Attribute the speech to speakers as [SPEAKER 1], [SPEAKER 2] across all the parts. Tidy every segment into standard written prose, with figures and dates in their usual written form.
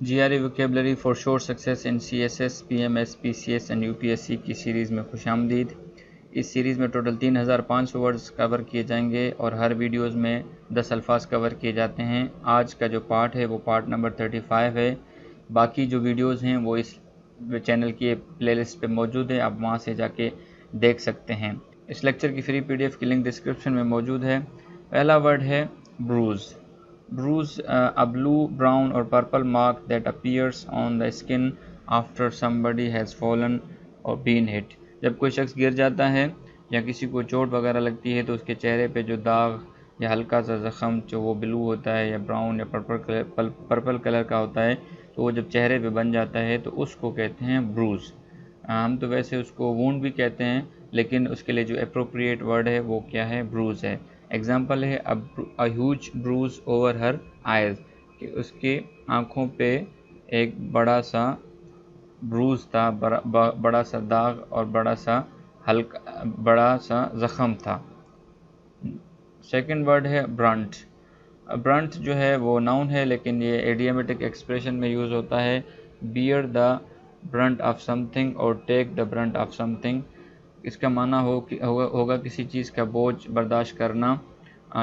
[SPEAKER 1] GRE vocabulary for sure success in CSS, PMS, PCS and UPSC کی series میں خوش آمدید۔ اس سیریز میں ٹوٹل 3500 ورڈز کور کیے جائیں گے اور ہر ویڈیوز میں 10 الفاظ کور کیے جاتے ہیں۔ آج کا جو پارٹ ہے وہ پارٹ نمبر 35 ہے۔ باقی جو ویڈیوز ہیں وہ اس چینل کی پلے لسٹ پہ موجود ہے، آپ وہاں سے جا کے دیکھ سکتے ہیں۔ اس لیکچر کی فری PDF کی لنک ڈسکرپشن میں موجود ہے۔ پہلا ورڈ ہے بروز۔ Bruise, a blue, brown or purple mark that appears on the skin after somebody has fallen or been hit۔ جب کوئی شخص گر جاتا ہے یا کسی کو چوٹ وغیرہ لگتی ہے تو اس کے چہرے پہ جو داغ یا ہلکا سا زخم جو وہ بلو ہوتا ہے یا براؤن یا پرپل کلر کا ہوتا ہے، تو وہ جب چہرے پہ بن جاتا ہے تو اس کو کہتے ہیں بروز۔ ہم تو ویسے اس کو وونڈ بھی کہتے ہیں، لیکن اس کے لیے جو اپروپریٹ ورڈ ہے وہ کیا ہے؟ بروز ہے۔ ایگزامپل ہے a huge bruise over her eyes، کہ اس کی آنکھوں پہ ایک بڑا سا بروز تھا، بڑا سا داغ اور بڑا سا زخم تھا۔ سیکنڈ ورڈ ہے برنٹ۔ برنٹ جو ہے وہ ناؤن ہے، لیکن یہ ایڈیمیٹک ایکسپریشن میں یوز ہوتا ہے۔ bear the brunt of something اور take the brunt of something۔ اس کا معنی ہوگا کسی چیز کا بوجھ برداشت کرنا،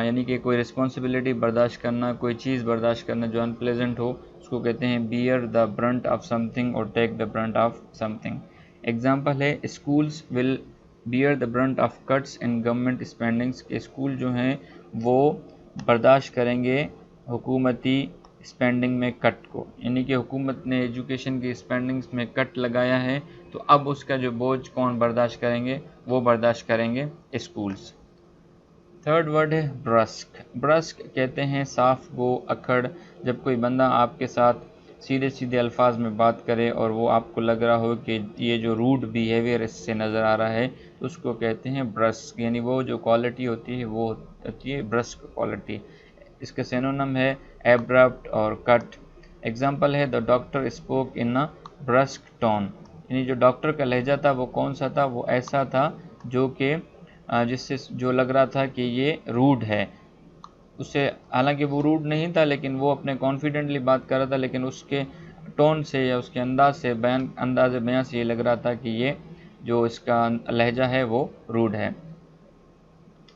[SPEAKER 1] یعنی کہ کوئی رسپانسبلٹی برداشت کرنا، کوئی چیز برداشت کرنا جو ان پلیزنٹ ہو، اس کو کہتے ہیں bear the brunt of something اور take the brunt of something۔ Example ہے schools will bear the brunt of cuts in government spendings، کہ اسکول جو ہیں وہ برداشت کریں گے حکومتی اسپینڈنگ میں کٹ کو، یعنی کہ حکومت نے ایجوکیشن کی اسپینڈنگز میں کٹ لگایا ہے تو اب اس کا جو بوجھ کون برداشت کریں گے؟ وہ برداشت کریں گے اسکولز۔ تھرڈ ورڈ ہے برسک۔ برسک کہتے ہیں صاف گو، اکھڑ۔ جب کوئی بندہ آپ کے ساتھ سیدھے الفاظ میں بات کرے اور وہ آپ کو لگ رہا ہو کہ یہ جو روڈ بیہیویئر اس سے نظر آ رہا ہے تو اس کو کہتے ہیں برسک، یعنی وہ جو کوالٹی ہوتی ہے وہ ہوتی ہے برسک کوالٹی۔ اس کا سینونم ہے ایبرپٹ اور کٹ۔ ایگزامپل ہے the doctor spoke in a brusque tone، یعنی جو ڈاکٹر کا لہجہ تھا وہ کون سا تھا؟ وہ ایسا تھا جو کہ جس سے جو لگ رہا تھا کہ یہ روڈ ہے، اسے حالانکہ وہ روڈ نہیں تھا لیکن وہ اپنے کانفیڈنٹلی بات کر رہا تھا، لیکن اس کے ٹون سے یا اس کے انداز بیان سے یہ لگ رہا تھا کہ یہ جو اس کا لہجہ ہے وہ روڈ ہے۔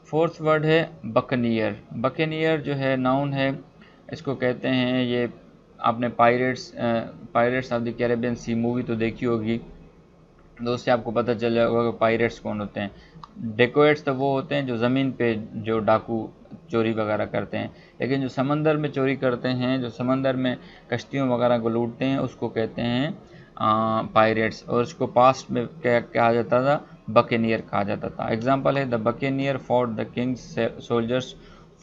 [SPEAKER 1] فورتھ ورڈ ہے بکنیئر۔ بکنیئر جو ہے ناؤن ہے، اس کو کہتے ہیں، یہ آپ نے pirates of the Caribbean sea movie تو دیکھی ہوگی، تو اس سے آپ کو پتہ چل جائے گا کہ پائریٹس کون ہوتے ہیں۔ ڈیکویٹس تو وہ ہوتے ہیں جو زمین پہ جو ڈاکو چوری وغیرہ کرتے ہیں، لیکن جو سمندر میں چوری کرتے ہیں، جو سمندر میں کشتیوں وغیرہ کو لوٹتے ہیں، اس کو کہتے ہیں پائریٹس، اور اس کو پاسٹ میں کہا جاتا تھا بکینیئر کہا جاتا تھا۔ ایگزامپل ہے the buccaneer fought the king's soldiers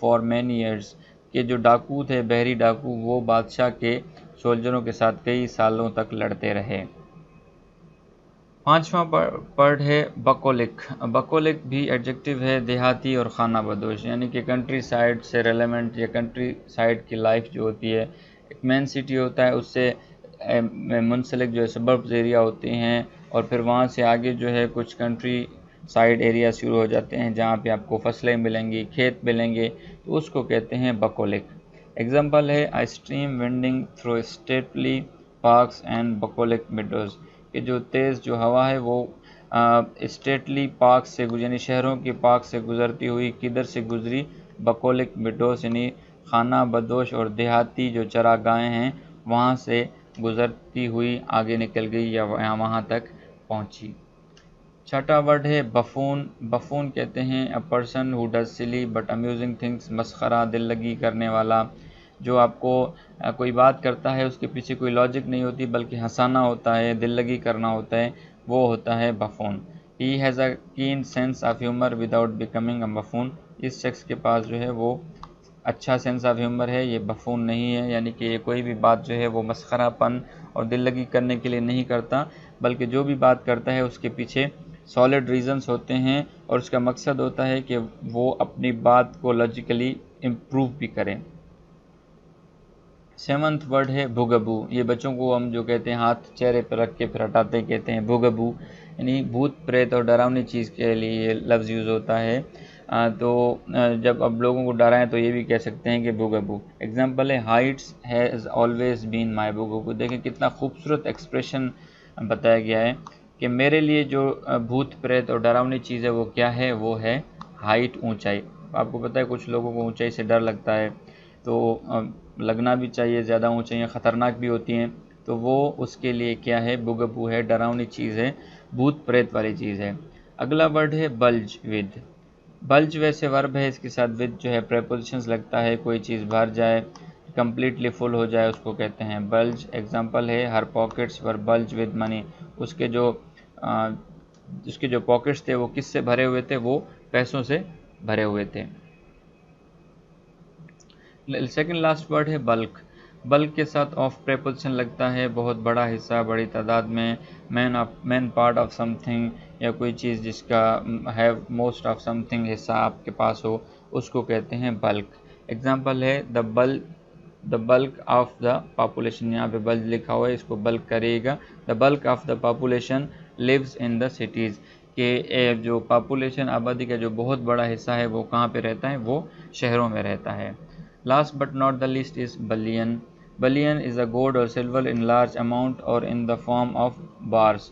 [SPEAKER 1] for many years، کہ جو ڈاکو تھے، بحری ڈاکو، وہ بادشاہ کے سولجروں کے ساتھ کئی سالوں تک لڑتے رہے۔ پانچواں ورڈ ہے بکولک۔ بکولک بھی ایڈجیکٹو ہے، دیہاتی اور خانہ بدوش، یعنی کہ کنٹری سائڈ سے ریلیونٹ یا کنٹری سائڈ کی لائف جو ہوتی ہے، ایک مین سٹی ہوتا ہے، اس سے منسلک جو ہے سبربز ایریا ہوتے ہیں، اور پھر وہاں سے آگے جو ہے کچھ کنٹری سائڈ ایریا شروع ہو جاتے ہیں جہاں پہ آپ کو فصلیں ملیں گی، کھیت ملیں گے، تو اس کو کہتے ہیں بکولک۔ ایگزامپل ہے a stream winding through stately parks and bucolic meadows، کہ جو تیز جو ہوا ہے وہ اسٹیٹلی پارک سے یعنی شہروں کے پارک سے گزرتی ہوئی کدھر سے گزری؟ بکولک میڈوز، یعنی خانہ بدوش اور دیہاتی جو چراگاہیں ہیں وہاں سے گزرتی ہوئی آگے نکل گئی یا وہاں تک پہنچی۔ چھٹا ورڈ ہے بفون۔ بفون کہتے ہیں a person who does silly but amusing things، مسخرہ، دل لگی کرنے والا، جو آپ کو کوئی بات کرتا ہے اس کے پیچھے کوئی لاجک نہیں ہوتی بلکہ ہنسانا ہوتا ہے، دل لگی کرنا ہوتا ہے، وہ ہوتا ہے بفون۔ He has a keen sense of humor without becoming a buffoon، اس شخص کے پاس جو ہے وہ اچھا سینس آف ہیومر ہے، یہ بفون نہیں ہے، یعنی کہ یہ کوئی بھی بات جو ہے وہ مسخرہ پن اور دل لگی کرنے کے لیے نہیں کرتا، بلکہ جو بھی بات کرتا ہے اس کے پیچھے سالڈ ریزنز ہوتے ہیں اور اس کا مقصد ہوتا ہے کہ وہ اپنی بات کو لاجیکلی امپروو بھی کریں۔ سیونتھ ورڈ ہے بھوگبو۔ یہ بچوں کو ہم جو کہتے ہیں ہاتھ چہرے پہ رکھ کے پھر ہٹاتے کہتے ہیں بھوگبو، یعنی بھوت پریت اور ڈراؤنی چیز کے لیے یہ لفظ یوز ہوتا ہے۔ تو جب اب لوگوں کو ڈرائیں تو یہ بھی کہہ سکتے ہیں کہ بوگابو. ایگزامپل ہے ہائٹس ہیز آلویز بین مائی بوگابو. دیکھیں کتنا خوبصورت ایکسپریشن بتایا گیا ہے کہ میرے لیے جو بھوت پریت اور ڈراؤنی چیز ہے وہ کیا ہے، وہ ہے ہائٹ، اونچائی. آپ کو پتہ ہے کچھ لوگوں کو اونچائی سے ڈر لگتا ہے، تو لگنا بھی چاہیے، زیادہ اونچائیاں خطرناک بھی ہوتی ہیں، تو وہ اس کے لیے کیا ہے، بگبو ہے، ڈراؤنی چیز ہے، بھوت پریت والی چیز ہے. اگلا ورڈ ہے بلج ود. بلج ویسے ورب ہے، اس کے ساتھ ود جو ہے پریپوزیشنز لگتا ہے، کوئی چیز بھر جائے، کمپلیٹلی فل ہو جائے، اس کو کہتے ہیں بلج. ایگزامپل ہے her pockets were bulge with money. اس کے جو پاکٹس تھے وہ کس سے بھرے ہوئے تھے، وہ پیسوں سے بھرے ہوئے تھے. سیکنڈ لاسٹ ورڈ ہے بلک. بلک کے ساتھ آف پریپوزیشن لگتا ہے، بہت بڑا حصہ، بڑی تعداد میں، main part of some thing, یا کوئی چیز جس کا have most of some thing حصہ آپ کے پاس ہو، اس کو کہتے ہیں بلک. ایگزامپل ہے دا بلک آف دا پاپولیشن. یہاں پہ بلک لکھا ہوا ہے، اس کو بلک کرے گا. The bulk of the population lives in the cities. کہ جو پاپولیشن، آبادی کا جو بہت بڑا حصہ ہے وہ کہاں پہ رہتا ہے، وہ شہروں میں رہتا ہے. Last but not the least is bullion. Bullion is a gold or silver in large amount or in the form of bars.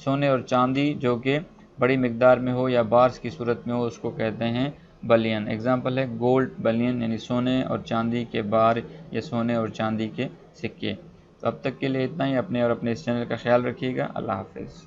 [SPEAKER 1] سونے اور چاندی جو کہ بڑی مقدار میں ہو یا بارز کی صورت میں ہو، اس کو کہتے ہیں بلین. ایگزامپل ہے گولڈ بلین، یعنی سونے اور چاندی کے بار یا سونے اور چاندی کے سکے. تو اب تک کے لیے اتنا ہی. اپنے اور اپنے اس چینل کا خیال رکھیے گا. اللہ حافظ.